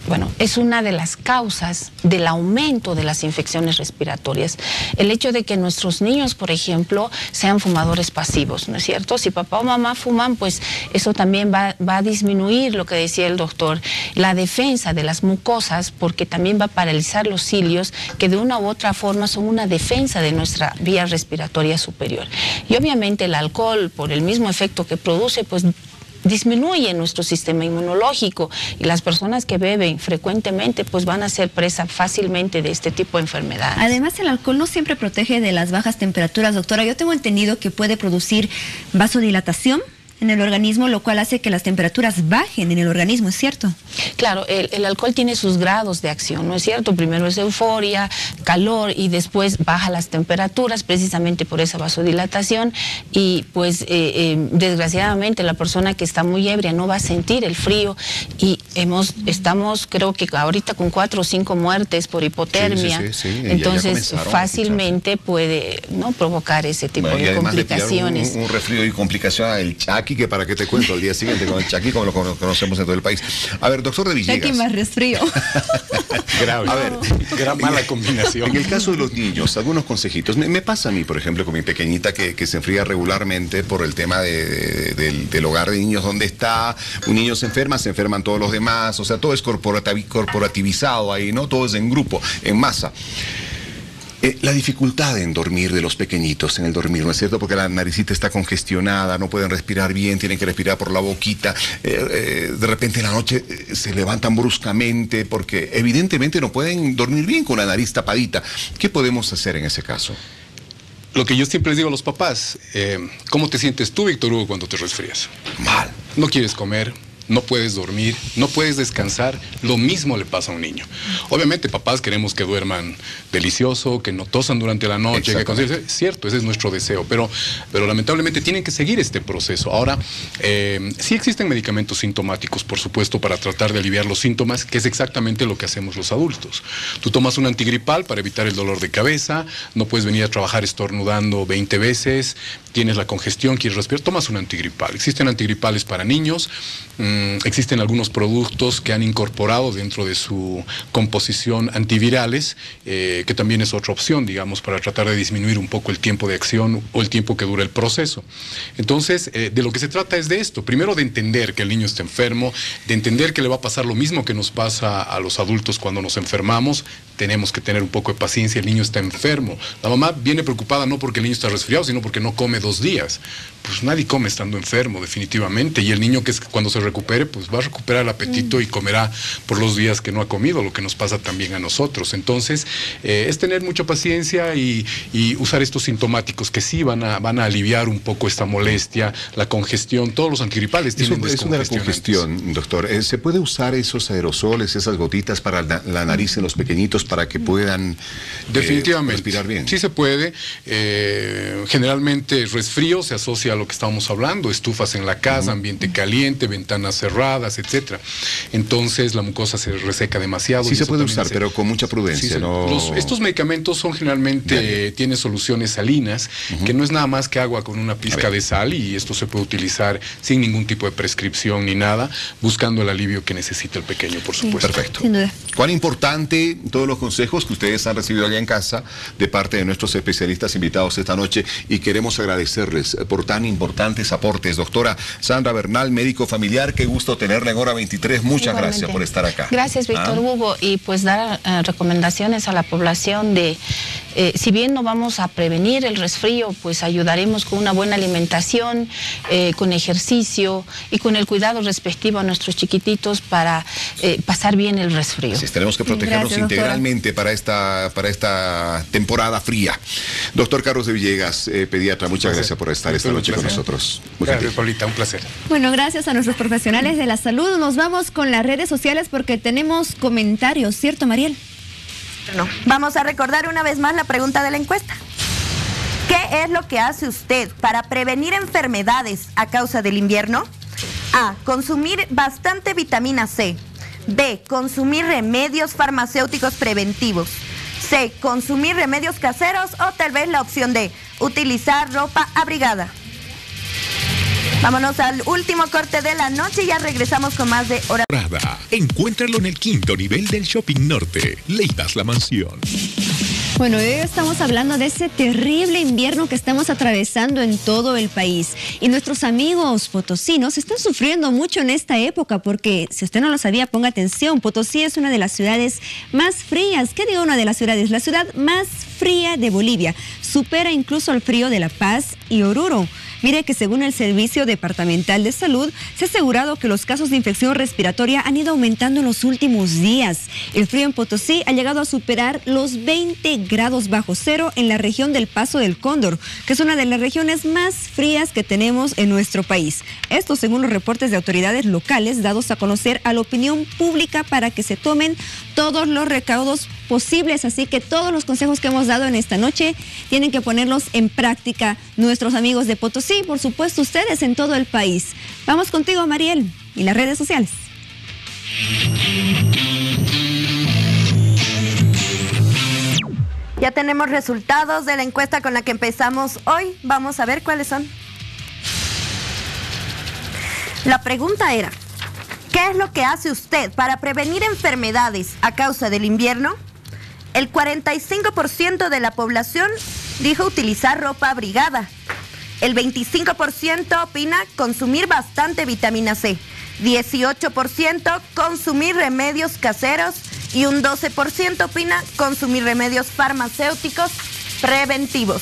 bueno, es una de las causas del aumento de las infecciones respiratorias. El hecho de que nuestros niños, por ejemplo, sean fumadores pasivos, ¿no es cierto? Si papá o mamá fuman, pues eso también va a disminuir, lo que decía el doctor, la defensa de las mucosas, porque también va a paralizar los cilios, que de una u otra forma son una defensa de nuestra vía respiratoria superior. Y obviamente el alcohol, por el mismo efecto que produce, pues disminuye nuestro sistema inmunológico, y las personas que beben frecuentemente pues van a ser presa fácilmente de este tipo de enfermedades. Además, el alcohol no siempre protege de las bajas temperaturas, doctora. Yo tengo entendido que puede producir vasodilatación en el organismo, lo cual hace que las temperaturas bajen en el organismo, ¿es cierto? Claro, el alcohol tiene sus grados de acción, ¿no es cierto? Primero es euforia, calor, y después baja las temperaturas precisamente por esa vasodilatación, y pues desgraciadamente la persona que está muy ebria no va a sentir el frío, y estamos creo que ahorita con 4 o 5 muertes por hipotermia, entonces fácilmente puede provocar ese tipo de complicaciones. Un resfrío y complicación, el chaqui, que para qué te cuento al día siguiente con el chaqui, como lo conocemos en todo el país. A ver, doctor de Villegas. Chaqui más resfrío. Grave. A ver, gran mala combinación. En el caso de los niños, algunos consejitos. Me pasa a mí, por ejemplo, con mi pequeñita que se enfría regularmente por el tema del hogar de niños donde está. Un niño se enferman todos los demás. O sea, todo es corporativizado ahí, ¿no? Todo es en grupo, en masa. La dificultad en dormir de los pequeñitos, en el dormir, ¿no es cierto? Porque la naricita está congestionada, no pueden respirar bien, tienen que respirar por la boquita. De repente en la noche se levantan bruscamente porque evidentemente no pueden dormir bien con la nariz tapadita. ¿Qué podemos hacer en ese caso? Lo que yo siempre les digo a los papás, ¿cómo te sientes tú, Víctor Hugo, cuando te resfrías? Mal. No quieres comer, no puedes dormir, no puedes descansar, lo mismo le pasa a un niño. Obviamente, papás queremos que duerman delicioso, que no tosan durante la noche, que cierto, ese es nuestro deseo, pero lamentablemente tienen que seguir este proceso. Ahora, sí existen medicamentos sintomáticos, por supuesto, para tratar de aliviar los síntomas, que es exactamente lo que hacemos los adultos. Tú tomas un antigripal para evitar el dolor de cabeza, no puedes venir a trabajar estornudando 20 veces, tienes la congestión, quieres respirar, tomas un antigripal. Existen antigripales para niños, existen algunos productos que han incorporado dentro de su composición antivirales, que también es otra opción, digamos, para tratar de disminuir un poco el tiempo de acción o el tiempo que dura el proceso. Entonces, de lo que se trata es de esto, primero de entender que el niño está enfermo, de entender que le va a pasar lo mismo que nos pasa a los adultos cuando nos enfermamos, tenemos que tener un poco de paciencia, el niño está enfermo. La mamá viene preocupada no porque el niño está resfriado, sino porque no come 2 días. Pues nadie come estando enfermo, definitivamente, y el niño que cuando se recupere, pues va a recuperar el apetito y comerá por los días que no ha comido, lo que nos pasa también a nosotros. Entonces, es tener mucha paciencia y usar estos sintomáticos que sí van a aliviar un poco esta molestia, la congestión, todos los antigripales tienen es una congestión, doctor. ¿Se puede usar esos aerosoles, esas gotitas para la nariz en los pequeñitos para que puedan definitivamente respirar bien? Sí se puede. Generalmente resfrío se asocia a lo que estábamos hablando, estufas en la casa, ambiente caliente, ventanas cerradas, etcétera. Entonces la mucosa se reseca demasiado. Sí se puede usar, pero con mucha prudencia. Sí, estos medicamentos son generalmente, tienen soluciones salinas, que no es nada más que agua con una pizca de sal, y esto se puede utilizar sin ningún tipo de prescripción ni nada, buscando el alivio que necesita el pequeño, por supuesto. Perfecto. Sin duda. Cuán importante todos los consejos que ustedes han recibido allá en casa de parte de nuestros especialistas invitados esta noche, y queremos agradecerles por tan importantes aportes. Doctora Sandra Bernal, médico familiar, qué gusto tenerla en Hora 23. Muchas gracias por estar acá. Gracias, Víctor Hugo, y pues dar recomendaciones a la población de, si bien no vamos a prevenir el resfrío, pues ayudaremos con una buena alimentación, con ejercicio y con el cuidado respectivo a nuestros chiquititos para pasar bien el resfrío. Así es, tenemos que protegernos integralmente para esta temporada fría. Doctor Carlos de Villegas, pediatra, muchas gracias por estar esta noche con nosotros. Gracias, Paulita, un placer. Bueno, gracias a nuestros profesionales de la salud. Nos vamos con las redes sociales porque tenemos comentarios, ¿cierto, Mariel? No. Vamos a recordar una vez más la pregunta de la encuesta. ¿Qué es lo que hace usted para prevenir enfermedades a causa del invierno? A. Consumir bastante vitamina C. B. Consumir remedios farmacéuticos preventivos. C. Consumir remedios caseros, o tal vez la opción D. Utilizar ropa abrigada. Vámonos al último corte de la noche y ya regresamos con más de Hora. Encuéntralo en el 5º nivel del Shopping Norte, Leidas La Mansión. Bueno, hoy estamos hablando de ese terrible invierno que estamos atravesando en todo el país. Y nuestros amigos potosinos están sufriendo mucho en esta época porque, si usted no lo sabía, ponga atención, Potosí es una de las ciudades más frías. ¿Qué digo una de las ciudades? La ciudad más fría de Bolivia. Supera incluso el frío de La Paz y Oruro. Mire que según el Servicio Departamental de Salud, se ha asegurado que los casos de infección respiratoria han ido aumentando en los últimos días. El frío en Potosí ha llegado a superar los 20 grados bajo cero en la región del Paso del Cóndor, que es una de las regiones más frías que tenemos en nuestro país. Esto según los reportes de autoridades locales dados a conocer a la opinión pública para que se tomen todos los recaudos posibles. Así que todos los consejos que hemos dado en esta noche tienen que ponerlos en práctica nuestros amigos de Potosí, por supuesto ustedes en todo el país. Vamos contigo, Mariel, y las redes sociales. Ya tenemos resultados de la encuesta con la que empezamos hoy. Vamos a ver cuáles son. La pregunta era, ¿qué es lo que hace usted para prevenir enfermedades a causa del invierno? El 45% de la población dijo utilizar ropa abrigada. El 25% opina consumir bastante vitamina C. 18% consumir remedios caseros y un 12% opina consumir remedios farmacéuticos preventivos.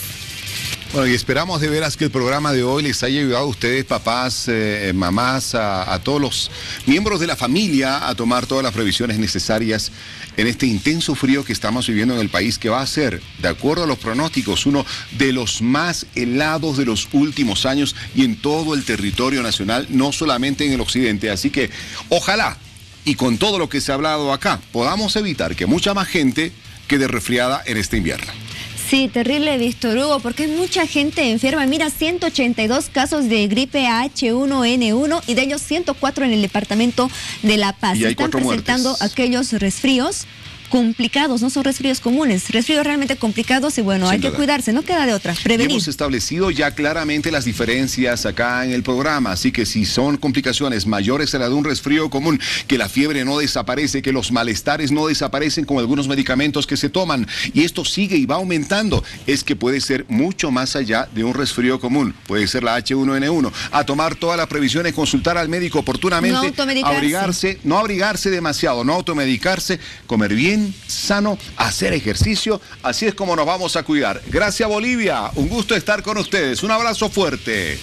Bueno, y esperamos de veras que el programa de hoy les haya ayudado a ustedes, papás, mamás, a todos los miembros de la familia a tomar todas las previsiones necesarias en este intenso frío que estamos viviendo en el país, que va a ser, de acuerdo a los pronósticos, uno de los más helados de los últimos años y en todo el territorio nacional, no solamente en el occidente. Así que ojalá, y con todo lo que se ha hablado acá, podamos evitar que mucha más gente quede resfriada en este invierno. Sí, terrible, Víctor Hugo, porque hay mucha gente enferma. Mira, 182 casos de gripe H1N1 y de ellos 104 en el departamento de La Paz. Y hay Están 4 presentando muertes. aquellos resfríos complicados, no son resfríos comunes, resfríos realmente complicados y bueno, Sin hay que duda. cuidarse, no queda de otra, Y prevenir. hemos establecido ya claramente las diferencias acá en el programa, así que si son complicaciones mayores a la de un resfrío común, que la fiebre no desaparece, que los malestares no desaparecen con algunos medicamentos que se toman, y esto sigue y va aumentando, es que puede ser mucho más allá de un resfrío común, puede ser la H1N1. A tomar todas las previsiones, consultar al médico oportunamente, No automedicarse. no abrigarse demasiado, no automedicarse, comer bien, sano, hacer ejercicio, así es como nos vamos a cuidar. Gracias, Bolivia, un gusto estar con ustedes, un abrazo fuerte.